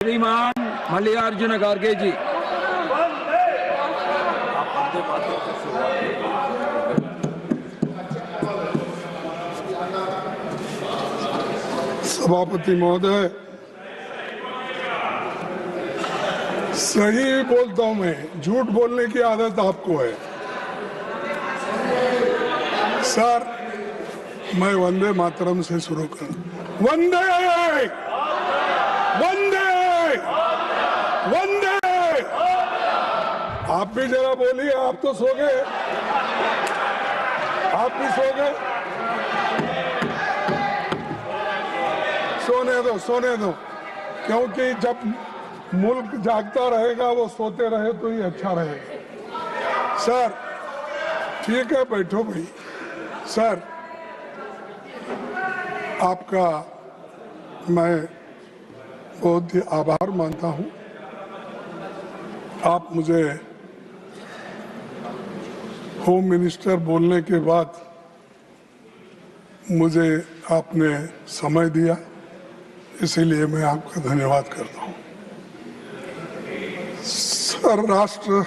श्रीमान मल्लिकार्जुन खड़गे जी। सभापति महोदय, सही बोलता हूं मैं, झूठ बोलने की आदत आपको है। सर, मैं वंदे मातरम से शुरू करूं। वंदे वंदे वंदे। आप भी जरा बोलिए, आप तो सो गए, आप भी सो गए। सोने दो, क्योंकि जब मुल्क जागता रहेगा वो सोते रहे तो ही अच्छा रहेगा। सर ठीक है, बैठो भाई। सर, आपका मैं बहुत ही आभार मानता हूं। आप मुझे होम मिनिस्टर बोलने के बाद मुझे आपने समय दिया, इसीलिए मैं आपका धन्यवाद करता हूं। सर, राष्ट्र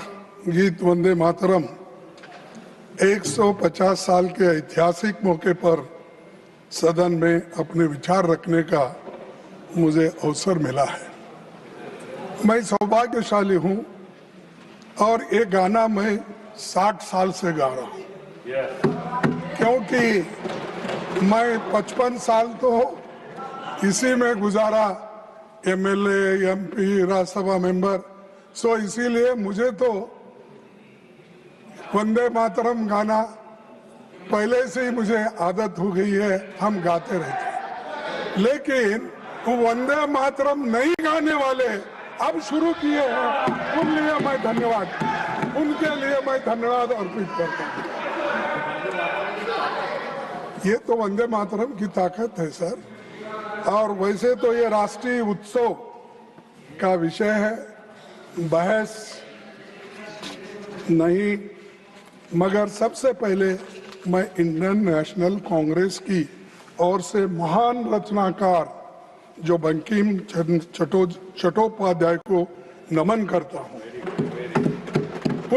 गीत वंदे मातरम 150 साल के ऐतिहासिक मौके पर सदन में अपने विचार रखने का मुझे अवसर मिला है। मैं सौभाग्यशाली हूं और ये गाना मैं 60 साल से गा रहा हूं, क्योंकि मैं 55 साल तो इसी में गुजारा, एमएलए, एमपी, राज्यसभा मेंबर। सो इसीलिए मुझे तो वंदे मातरम गाना पहले से ही मुझे आदत हो गई है, हम गाते रहते हैं। लेकिन वंदे मातरम नहीं गाने वाले अब शुरू किए हैं, उनके लिए मैं धन्यवाद अर्पित करता हूं। ये तो वंदे मातरम की ताकत है सर। और वैसे तो ये राष्ट्रीय उत्सव का विषय है, बहस नहीं, मगर सबसे पहले मैं इंडियन नेशनल कांग्रेस की ओर से महान रचनाकार जो बंकिम चट्टोपाध्याय को नमन करता हूं,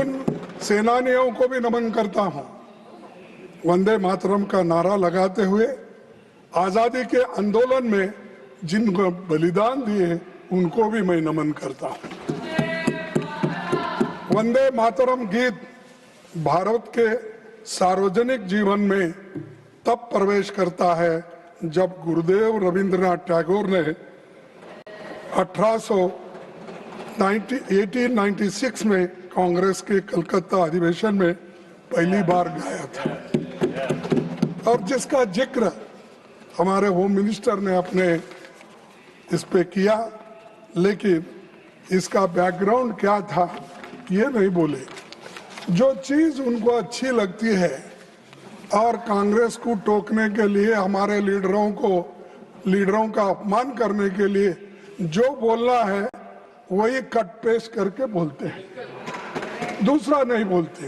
उन सेनानियों को भी नमन करता हूं। वंदे मातरम का नारा लगाते हुए आजादी के आंदोलन में जिनको बलिदान दिए उनको भी मैं नमन करता हूं। वंदे मातरम गीत भारत के सार्वजनिक जीवन में तब प्रवेश करता है जब गुरुदेव रविंद्रनाथ टैगोर ने 1896 में कांग्रेस के कलकत्ता अधिवेशन में पहली बार गाया था, और जिसका जिक्र हमारे होम मिनिस्टर ने अपने इस पे किया, लेकिन इसका बैकग्राउंड क्या था ये नहीं बोले। जो चीज उनको अच्छी लगती है और कांग्रेस को टोकने के लिए, हमारे लीडरों का अपमान करने के लिए जो बोलना है वही कट पेस्ट करके बोलते हैं, दूसरा नहीं बोलते।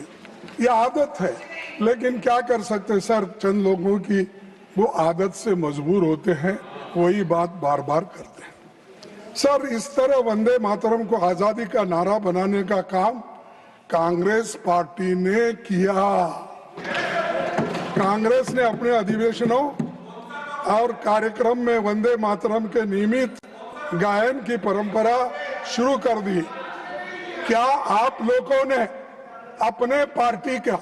ये आदत है, लेकिन क्या कर सकते सर, चंद लोगों की वो आदत से मजबूर होते हैं, वही बात बार बार करते हैं। सर, इस तरह वंदे मातरम को आजादी का नारा बनाने का काम कांग्रेस पार्टी ने किया। कांग्रेस ने अपने अधिवेशनों और कार्यक्रम में वंदे मातरम के नियमित गायन की परंपरा शुरू कर दी। क्या आप लोगों ने अपने पार्टी का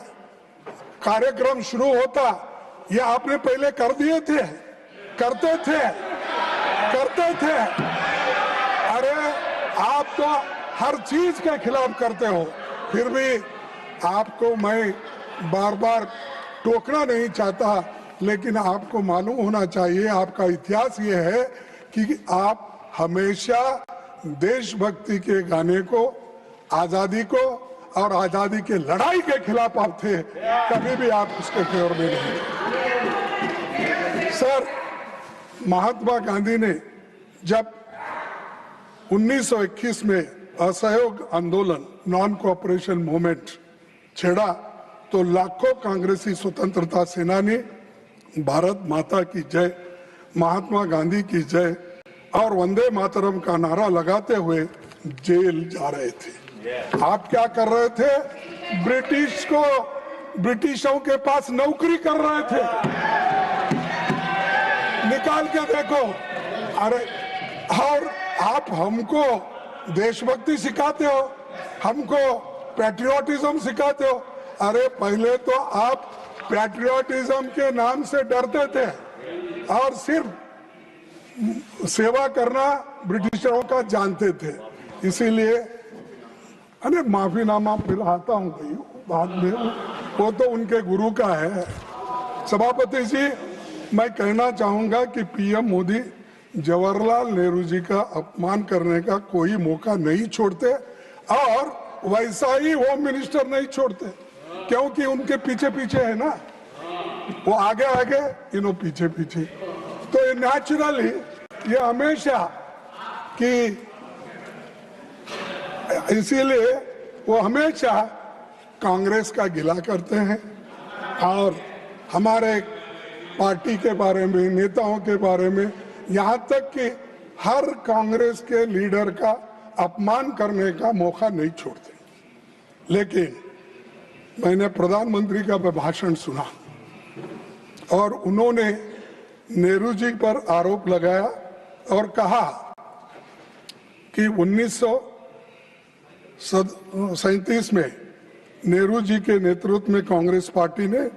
कार्यक्रम शुरू होता, ये आपने पहले कर दिए थे? करते थे। अरे आप तो हर चीज के खिलाफ करते हो, फिर भी आपको मैं बार बार टोकना नहीं चाहता, लेकिन आपको मालूम होना चाहिए, आपका इतिहास ये है कि आप हमेशा देशभक्ति के गाने को, आजादी को और आजादी के लड़ाई के खिलाफ आप थे, कभी भी आप उसके फेवर में नहीं। सर, महात्मा गांधी ने जब 1921 में असहयोग आंदोलन, नॉन कोऑपरेशन मूवमेंट छेड़ा, तो लाखों कांग्रेसी स्वतंत्रता सेनानी भारत माता की जय, महात्मा गांधी की जय और वंदे मातरम का नारा लगाते हुए जेल जा रहे थे। आप क्या कर रहे थे? ब्रिटिशों के पास नौकरी कर रहे थे। निकाल के देखो। अरे, और आप हमको देशभक्ति सिखाते हो, हमको पैट्रियोटिज्म सिखाते हो। अरे, पहले तो आप पैट्रियोटिज्म के नाम से डरते थे और सिर्फ सेवा करना ब्रिटिशरों का जानते थे। इसीलिए अरे माफीनामा पिलाता हूँ भाई, बाद में वो तो उनके गुरु का है। सभापति जी, मैं कहना चाहूंगा कि पीएम मोदी जवाहरलाल नेहरू जी का अपमान करने का कोई मौका नहीं छोड़ते और वैसा ही होम मिनिस्टर नहीं छोड़ते, क्योंकि उनके पीछे पीछे है ना, वो आगे आगे, इन्हों पीछे पीछे। तो ये नेचुरली ये हमेशा कि इसीलिए वो हमेशा कांग्रेस का गिला करते हैं और हमारे पार्टी के बारे में, नेताओं के बारे में, यहाँ तक कि हर कांग्रेस के लीडर का अपमान करने का मौका नहीं छोड़ते। लेकिन मैंने प्रधानमंत्री का भाषण सुना और उन्होंने नेहरू जी पर आरोप लगाया और कहा कि 1937 में नेहरू जी के नेतृत्व में कांग्रेस पार्टी ने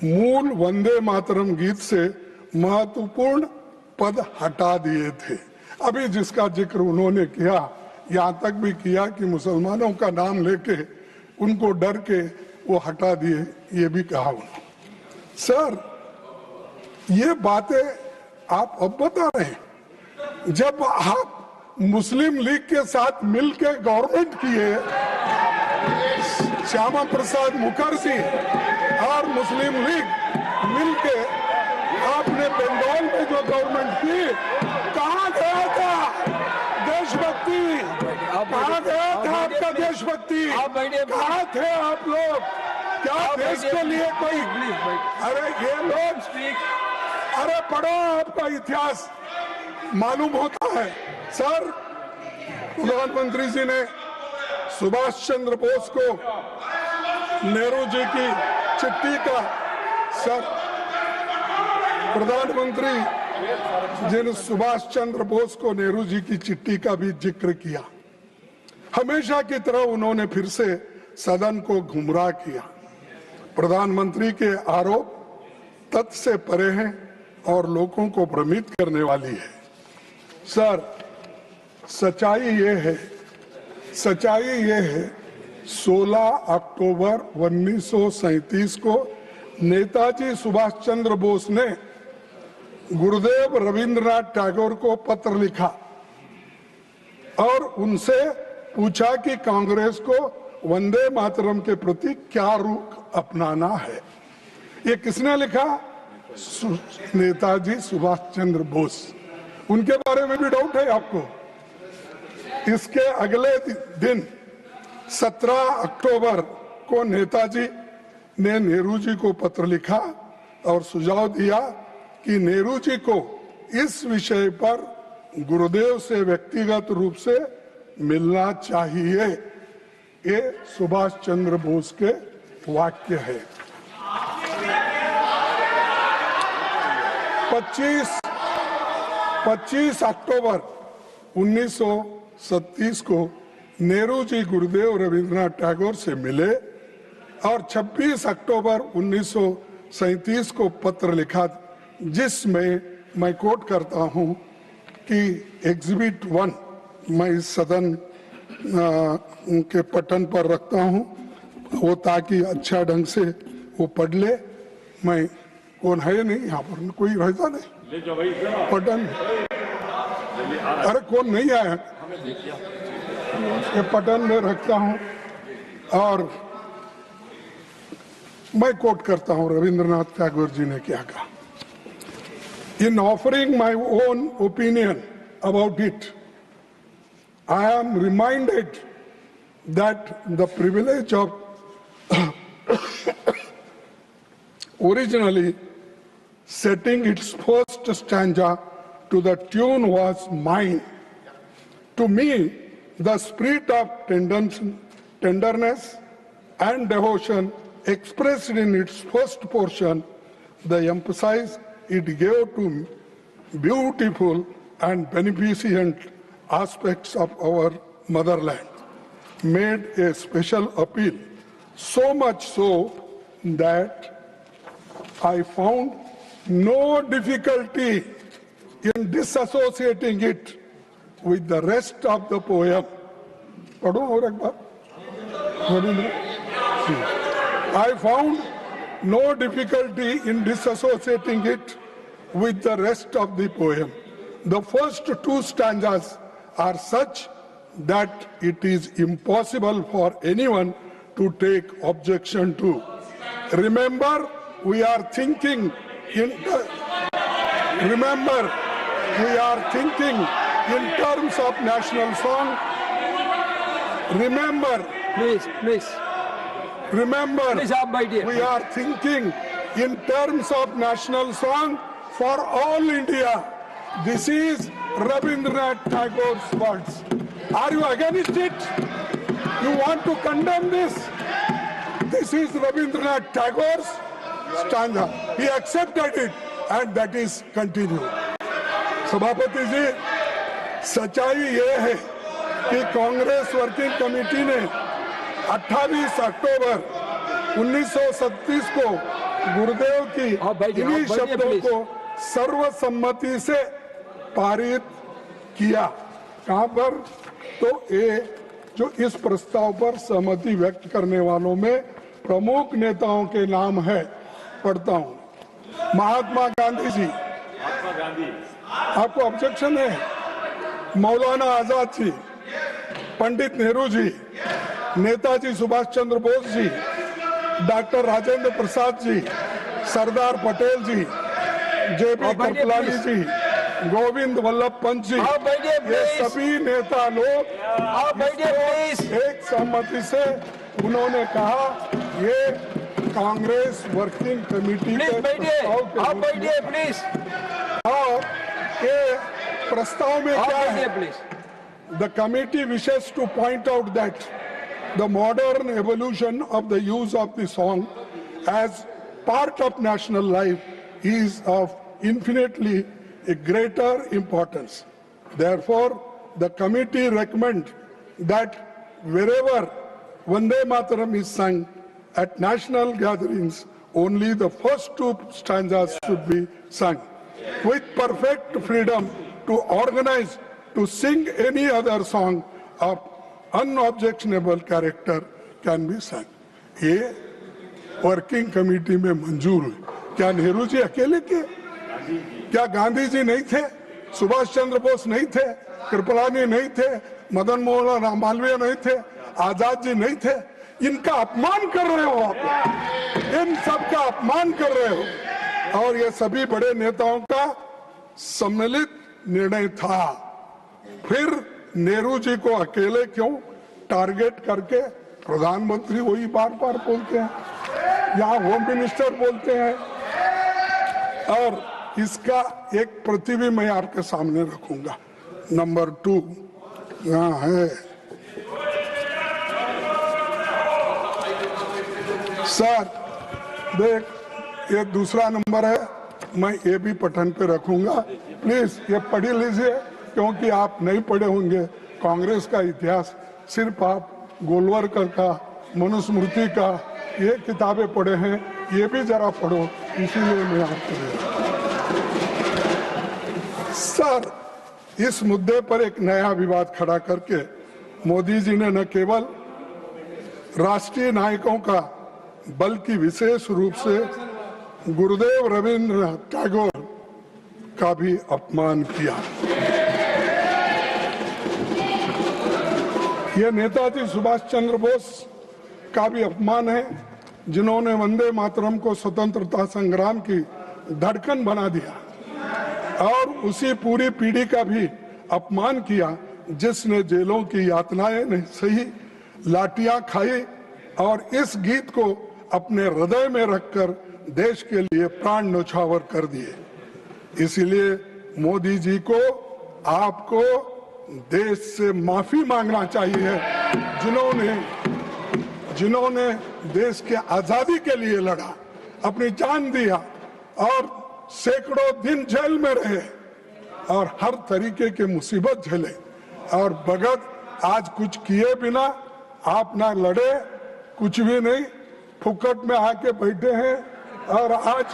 मूल वंदे मातरम गीत से महत्वपूर्ण पद हटा दिए थे। अभी जिसका जिक्र उन्होंने किया, यहाँ तक भी किया कि मुसलमानों का नाम लेके उनको डर के वो हटा दिए, ये भी कहा उन्होंने। सर, ये बातें आप अब बता रहे हैं, जब आप मुस्लिम लीग के साथ मिलके गवर्नमेंट किए, श्यामा प्रसाद मुखर्जी और मुस्लिम लीग मिलके आपने बंगाल में जो गवर्नमेंट की, कहाँ गया था देशभक्ति? कहाँ गया था आपका देशभक्ति? कहाँ थे आप लोग? क्या देश के लिए कोई? अरे ये लोग, अरे पढ़ो, आपका इतिहास मालूम होता है। सर, प्रधानमंत्री जी ने सुभाष चंद्र बोस को नेहरू जी की चिट्ठी का, सर प्रधानमंत्री जी ने सुभाष चंद्र बोस को नेहरू जी की चिट्ठी का भी जिक्र किया। हमेशा की तरह उन्होंने फिर से सदन को गुमराह किया। प्रधानमंत्री के आरोप तथ्य से परे हैं और लोगों को भ्रमित करने वाली है। सर, सच्चाई ये है 16 अक्टूबर 1937 को नेताजी सुभाष चंद्र बोस ने गुरुदेव रविंद्रनाथ टैगोर को पत्र लिखा और उनसे पूछा कि कांग्रेस को वंदे मातरम के प्रति क्या रुख अपनाना है। ये किसने लिखा? नेताजी सुभाष चंद्र बोस। उनके बारे में भी डाउट है आपको? इसके अगले दिन 17 अक्टूबर को नेताजी ने नेहरू जी को पत्र लिखा और सुझाव दिया कि नेहरू जी को इस विषय पर गुरुदेव से व्यक्तिगत रूप से मिलना चाहिए। ये सुभाष चंद्र बोस के वाक्य है। 25 अक्टूबर 1937 को नेहरू जी गुरुदेव रविंद्रनाथ टैगोर से मिले और 26 अक्टूबर 1937 को पत्र लिखा, जिसमें मैं कोट करता हूं कि एग्जिबिट 1 मैं इस सदन के पटन पर रखता हूं, वो ताकि अच्छा ढंग से वो पढ़ ले। मैं कौन है नहीं यहाँ पर, कोई रहता नहीं पटन, अरे कौन नहीं आया, ये पटन में रखता हूं और मैं कोट करता हूं रविंद्रनाथ टैगोर जी ने क्या कहा। In offering my own opinion about it, I am reminded that the privilege of originally setting its first stanza to to the tune was mine. To me, the spirit of tenderness and devotion expressed in its first portion, the emphasis it gave to beautiful and beneficent aspects of our motherland, made a special appeal, so much so that I found no difficulty in disassociating it with the rest of the poem. I found no difficulty in disassociating it with the rest of the poem. The first two stanzas are such that it is impossible for anyone to take objection to. Remember, we are thinking in terms of national song. Remember, Please, आप बैठिए। we are thinking in terms of national song for all India. This is Rabindranath Tagore's words. Are you against it? You want to condemn this? This is Rabindranath Tagore's stanza. He accepted it and that is continued. सभापति जी, सच्चाई ये है कि Congress working committee ने 28 अक्टूबर 1937 को गुरुदेव की इन्हीं शब्दों को सर्वसम्मति से पारित किया। कहां पर? तो ये जो इस प्रस्ताव पर सहमति व्यक्त करने वालों में प्रमुख नेताओं के नाम है, पढ़ता हूं। महात्मा गांधी जी, आपको ऑब्जेक्शन है? मौलाना आजाद जी, पंडित नेहरू जी, नेताजी सुभाष चंद्र बोस जी, डॉक्टर राजेंद्र प्रसाद जी, सरदार पटेल जी, जेपी कृपलानी जी, गोविंद वल्लभ पंत जी, ये सभी नेता लोग एक सहमति से उन्होंने कहा ये कांग्रेस वर्किंग कमेटी के प्रस्ताव में क्या है? The committee wishes to point out that the modern evolution of the use of the song as part of national life is of infinitely a greater importance. Therefore, the committee recommends that wherever Vande Mataram is sung at national gatherings, only the first two stanzas should be sung. With perfect freedom to organize to sing any other song of unobjectionable character can be sung. ये working committee में मंजूर हुई। क्या नेहरू जी अकेले थे? क्या गांधी जी नहीं थे? सुभाष चंद्र बोस नहीं थे? कृपलानी नहीं थे? मदन मोहन मालवीय नहीं थे? आजाद जी नहीं थे? इनका अपमान कर रहे हो आप, इन सबका अपमान कर रहे हो। और ये सभी बड़े नेताओं का सम्मिलित निर्णय था। फिर नेहरू जी को अकेले क्यों टारगेट करके प्रधानमंत्री वही बार बार बोलते हैं, यहाँ होम मिनिस्टर बोलते हैं। और इसका एक प्रति भी मैं आपके सामने रखूंगा। नंबर 2 यहाँ है। सर देख, ये दूसरा नंबर है, मैं ये भी पठन पे रखूंगा। प्लीज ये पढ़ लीजिए, क्योंकि आप नहीं पढ़े होंगे कांग्रेस का इतिहास। सिर्फ आप गोलवरकर का, मनुस्मृति का ये किताबें पढ़े हैं, ये भी जरा पढ़ो, इसीलिए मैं आपको दे रहा हूं। सर, इस मुद्दे पर एक नया विवाद खड़ा करके मोदी जी ने न केवल राष्ट्रीय नायकों का बल्कि विशेष रूप से गुरुदेव रविंद्रनाथ टैगोर का भी अपमान किया। यह नेताजी सुभाष चंद्र बोस का भी अपमान है, जिन्होंने वंदे मातरम को स्वतंत्रता संग्राम की धड़कन बना दिया, और उसी पूरी पीढ़ी का भी अपमान किया जिसने जेलों की यातनाएं नहीं सही, लाठियां खाई और इस गीत को अपने हृदय में रखकर देश के लिए प्राण न्यौछावर कर दिए। इसीलिए मोदी जी को आपको देश से माफी मांगना चाहिए, जिन्होंने देश के आजादी के लिए लड़ा, अपनी जान दिया और सैकड़ों दिन जेल में रहे और हर तरीके के मुसीबत झेले, और भगत आज कुछ किए बिना आप ना लड़े, कुछ भी नहीं, फुकट में आके बैठे हैं और आज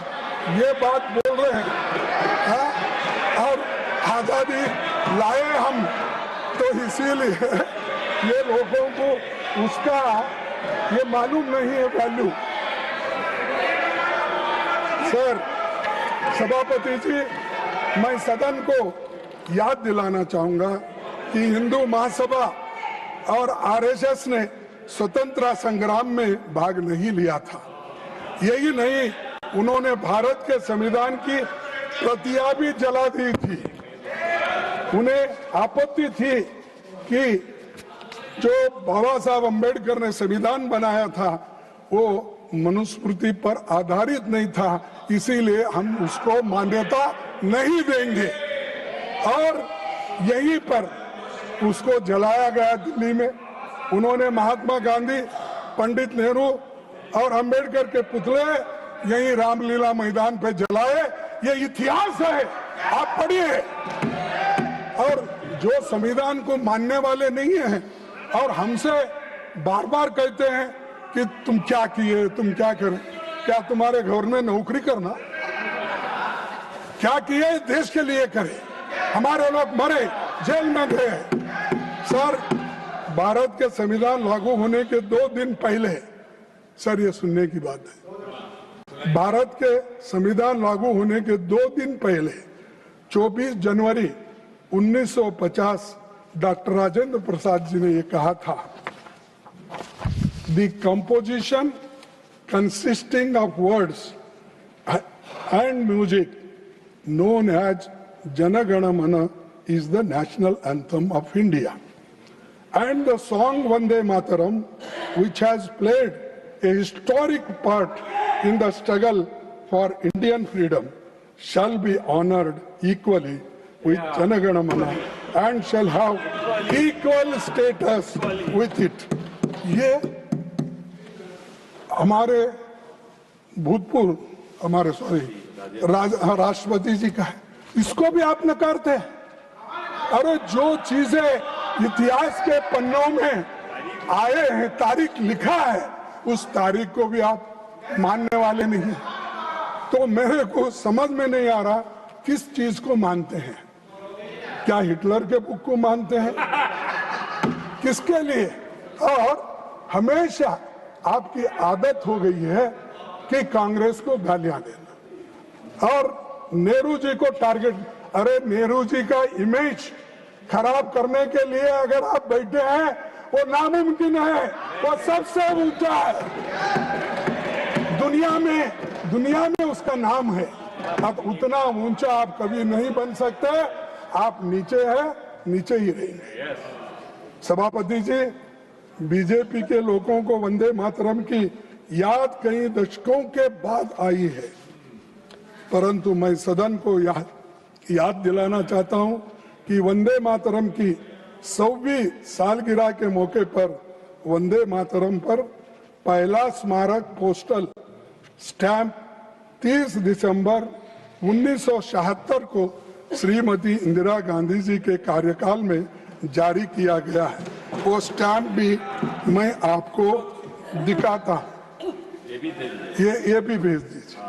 ये बात बोल रहे हैं, हाँ? और आजादी लाए हम तो इसीलिए ये लोगों को उसका ये मालूम नहीं है वैल्यू। सर, सभापति जी, मैं सदन को याद दिलाना चाहूंगा कि हिंदू महासभा और आरएसएस ने स्वतंत्रता संग्राम में भाग नहीं लिया था। यही नहीं, उन्होंने भारत के संविधान की प्रतियां भी जला दी थी। उन्हें आपत्ति थी कि जो बाबा साहब अम्बेडकर ने संविधान बनाया था वो मनुस्मृति पर आधारित नहीं था, इसीलिए हम उसको मान्यता नहीं देंगे, और यहीं पर उसको जलाया गया दिल्ली में। उन्होंने महात्मा गांधी, पंडित नेहरू और अंबेडकर के पुतले यहीं रामलीला मैदान पे जलाए। ये इतिहास है, आप पढ़िए। और जो संविधान को मानने वाले नहीं हैं और हमसे बार बार कहते हैं कि तुम क्या किए, तुम क्या करें, क्या तुम्हारे घर में नौकरी करना, क्या किए देश के लिए करें, हमारे लोग मरे, जेल में गए। सर, भारत के संविधान लागू होने के 2 दिन पहले, सर ये सुनने की बात है, भारत के संविधान लागू होने के 2 दिन पहले 24 जनवरी 1950 डॉक्टर राजेंद्र प्रसाद जी ने ये कहा था, the composition consisting of words and music known as Jana Gana Mana is the national anthem of India. And the song Vande Mataram, which has played a historic part in the struggle for Indian freedom, shall be honored equally with Jana Gana Mana and shall have equal status with it. ये हमारे भूतपूर्व, हमारे राष्ट्रपति जी का है, इसको भी आप नकारते हैं। अरे जो चीजें इतिहास के पन्नों में आए हैं, तारीख लिखा है, उस तारीख को भी आप मानने वाले नहीं हैं। तो मेरे को समझ में नहीं आ रहा किस चीज को मानते हैं। क्या हिटलर के बुक को मानते हैं, किसके लिए? और हमेशा आपकी आदत हो गई है कि कांग्रेस को गालियां देना और नेहरू जी को टारगेट। अरे नेहरू जी का इमेज खराब करने के लिए अगर आप बैठे हैं, वो नामुमकिन है, वो सबसे ऊंचा है दुनिया में उसका नाम है। अब उतना ऊंचा आप कभी नहीं बन सकते, आप नीचे है, नीचे ही रहेंगे। सभापति जी, बीजेपी के लोगों को वंदे मातरम की याद कई दशकों के बाद आई है, परंतु मैं सदन को याद दिलाना चाहता हूं कि वंदे मातरम की 100वीं सालगिरह के मौके पर वंदे मातरम पर पहला स्मारक पोस्टल स्टैंप 30 दिसंबर 1976 को श्रीमती इंदिरा गांधी जी के कार्यकाल में जारी किया गया है। वो स्टैंप भी मैं आपको दिखाता हूं, ये भी भेज दीजिए।